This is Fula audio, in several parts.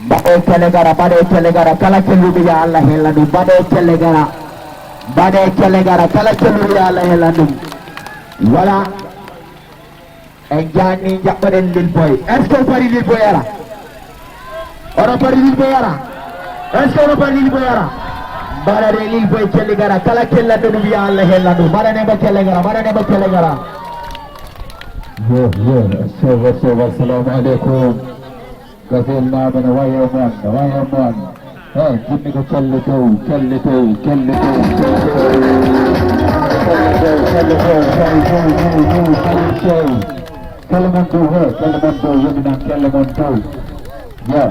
Bade Kelegara, kala kellu ya Allah helanu. Bade Kelegara, kala kellu ya Allah helanu. Voilà. Enjani jakbaren lil boy. Est-ce que pari lil boy ara? Ora pari lil boy ara? Est-ce que ora pari lil boy ara? Bade lil boy Kelegara, kala kellu ya Allah helanu. Bade ne ba Kelegara. Assalamu alaikum. قتلنا من ويومان جنك كلتو كلمنتو يمنا كلمنتو يا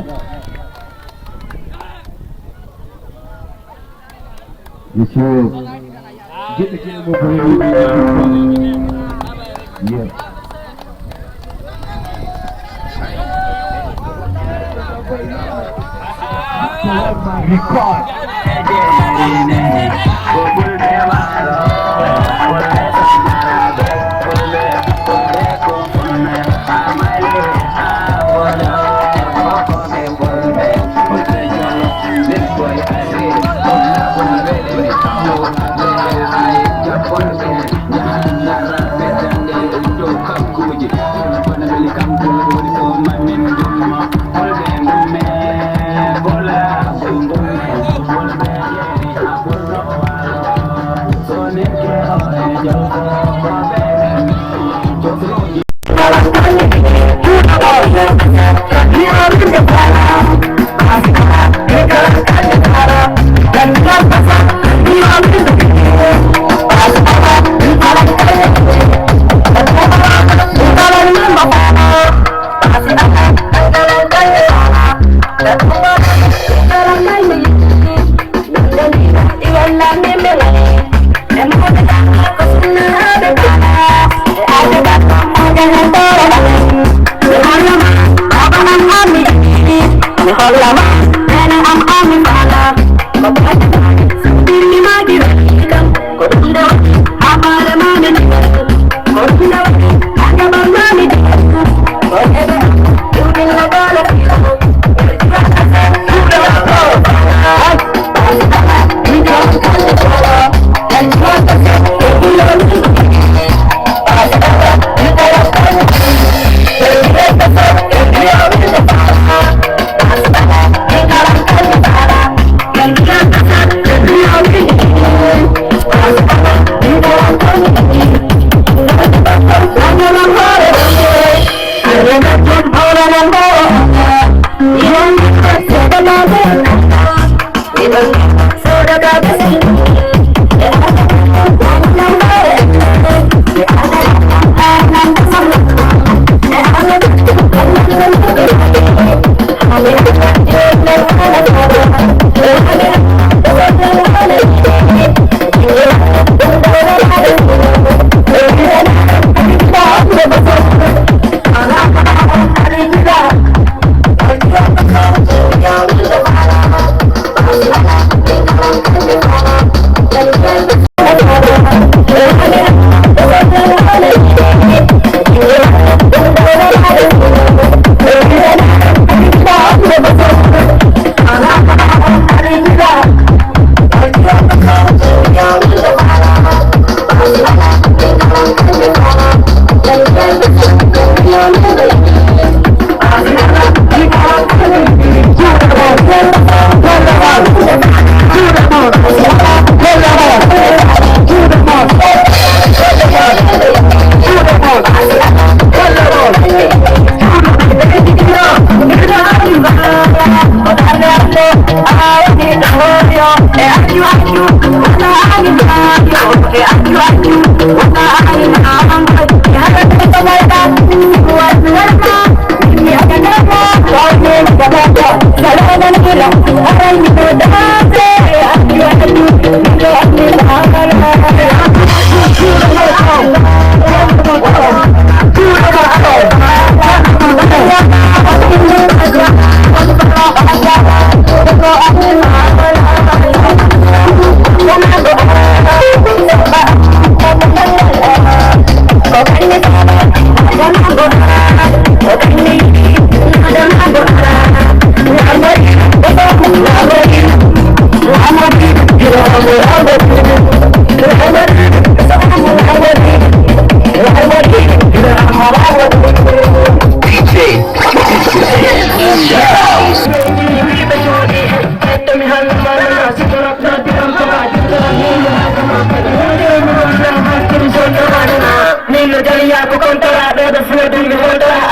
يشوف جنك يا record.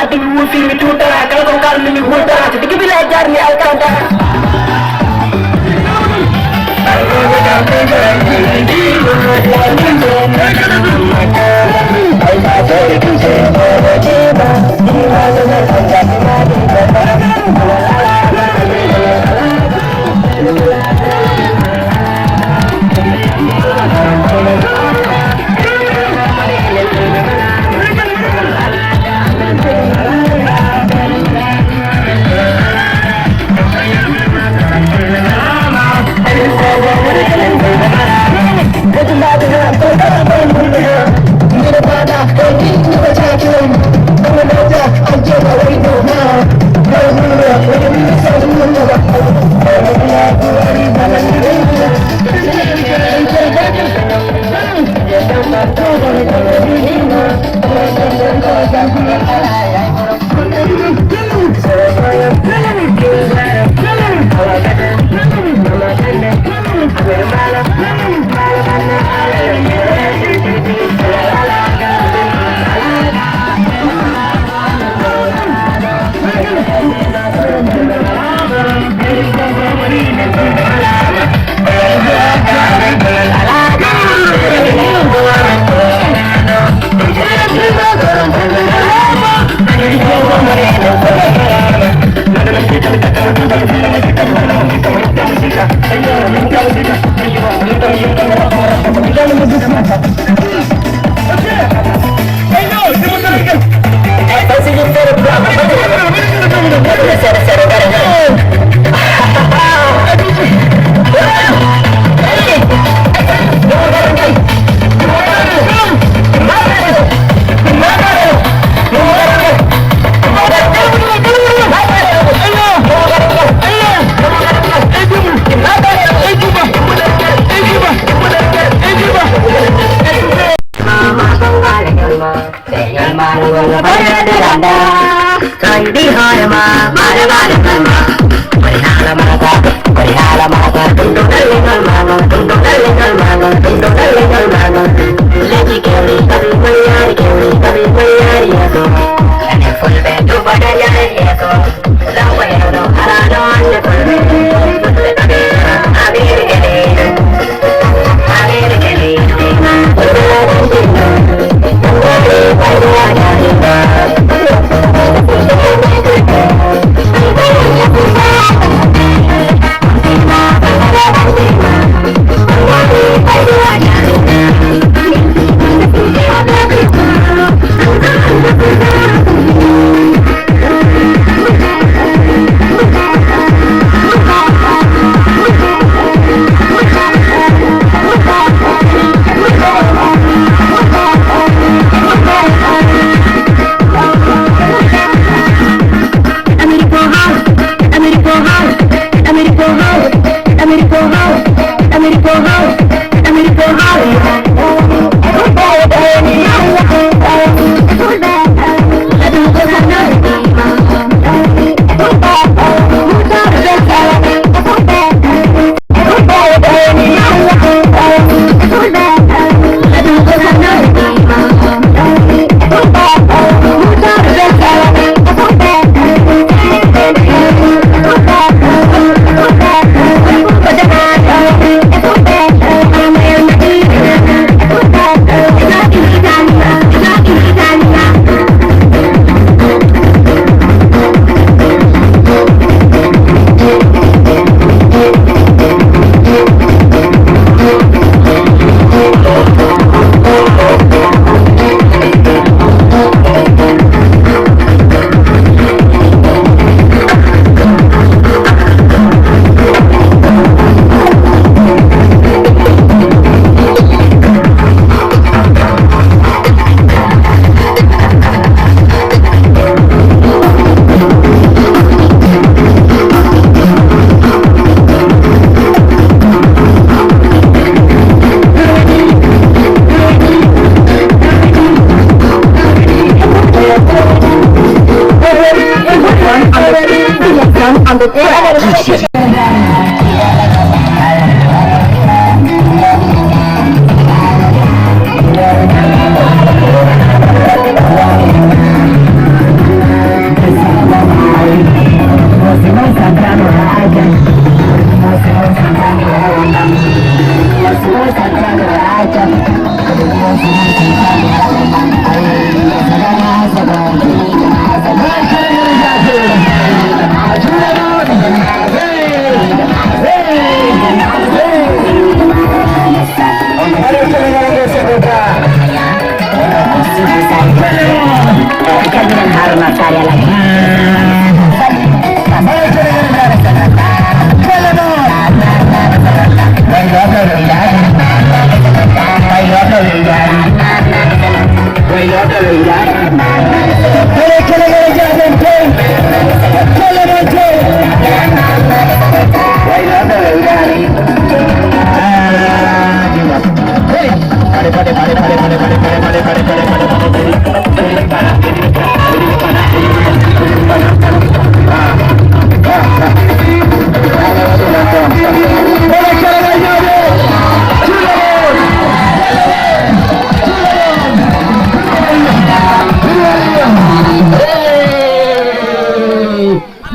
hati wusi mi tutara kala ko kal mi hutara tigi bila jar ni alkantara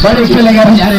बड़े खेलेगा यार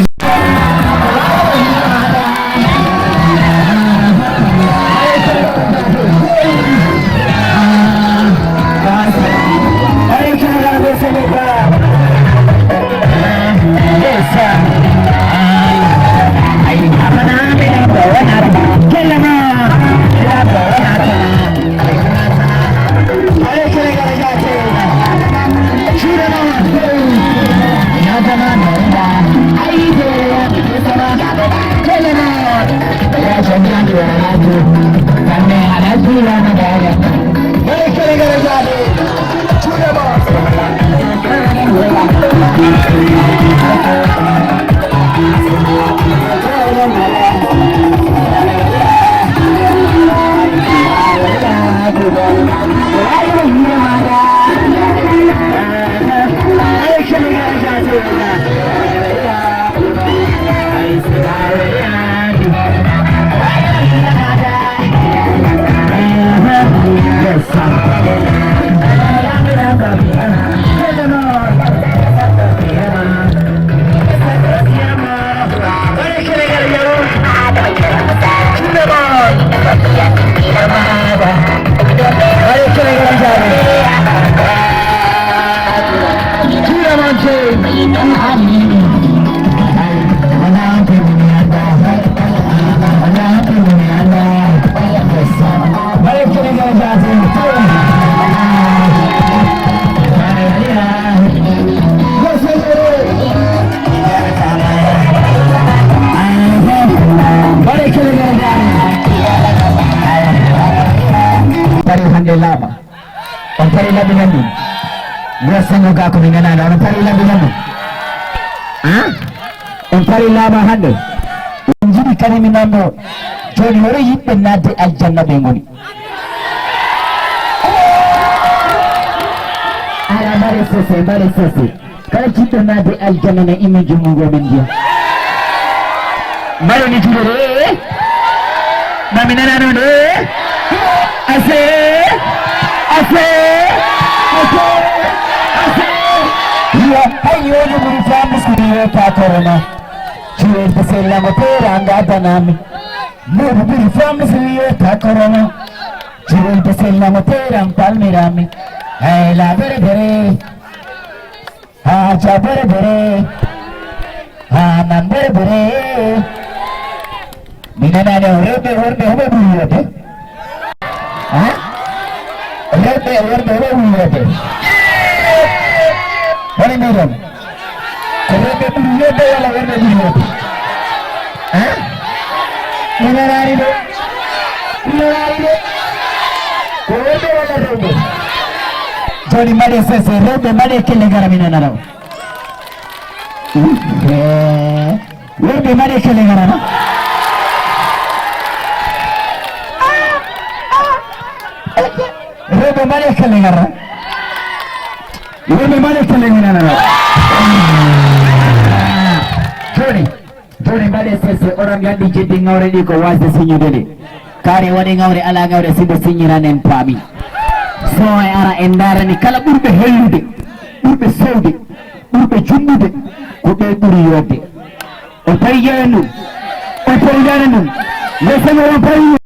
lama. Pagpari labi namin. Biasa nga ako ni nanalo. Ang pari labi namin. Ha? Ang pari lama hande. Unjiri kani minambo. Joni hore yippe nade aljanna bengoni. Ala bare sese. Kala kita nade aljanna na image mungu mendia. Mayo ni jure. Mami nanano de. Ase. Iya, ayo ni murifamu skudiyo takorona. Cue pesela motera angada nami. Murifamu skudiyo takorona. Cue pesela motera palmirami. Hey la bere. Ha cha bere. Ha nan bere. Minana orbe buriyote. Ha? Orbe buriyote. What do you mean? Orbe buriyote wala orbe buriyote. Ha? Minararido. Orbe wala orbe. Joni made sese orbe made kele gara minana. Orbe made kele gara na. Robe male kelengara. Robe male kelengara. Joni male sese orang gandi jadi ngawre di ko wase sinyu dele. Kari wani ngawre ala ngawre sibe sinyiranen pami. So ara endara ni kala burbe hellude. Burbe sewde. Burbe jummude. Ko be buri yodde. O tayyanu. Yesema wa payu.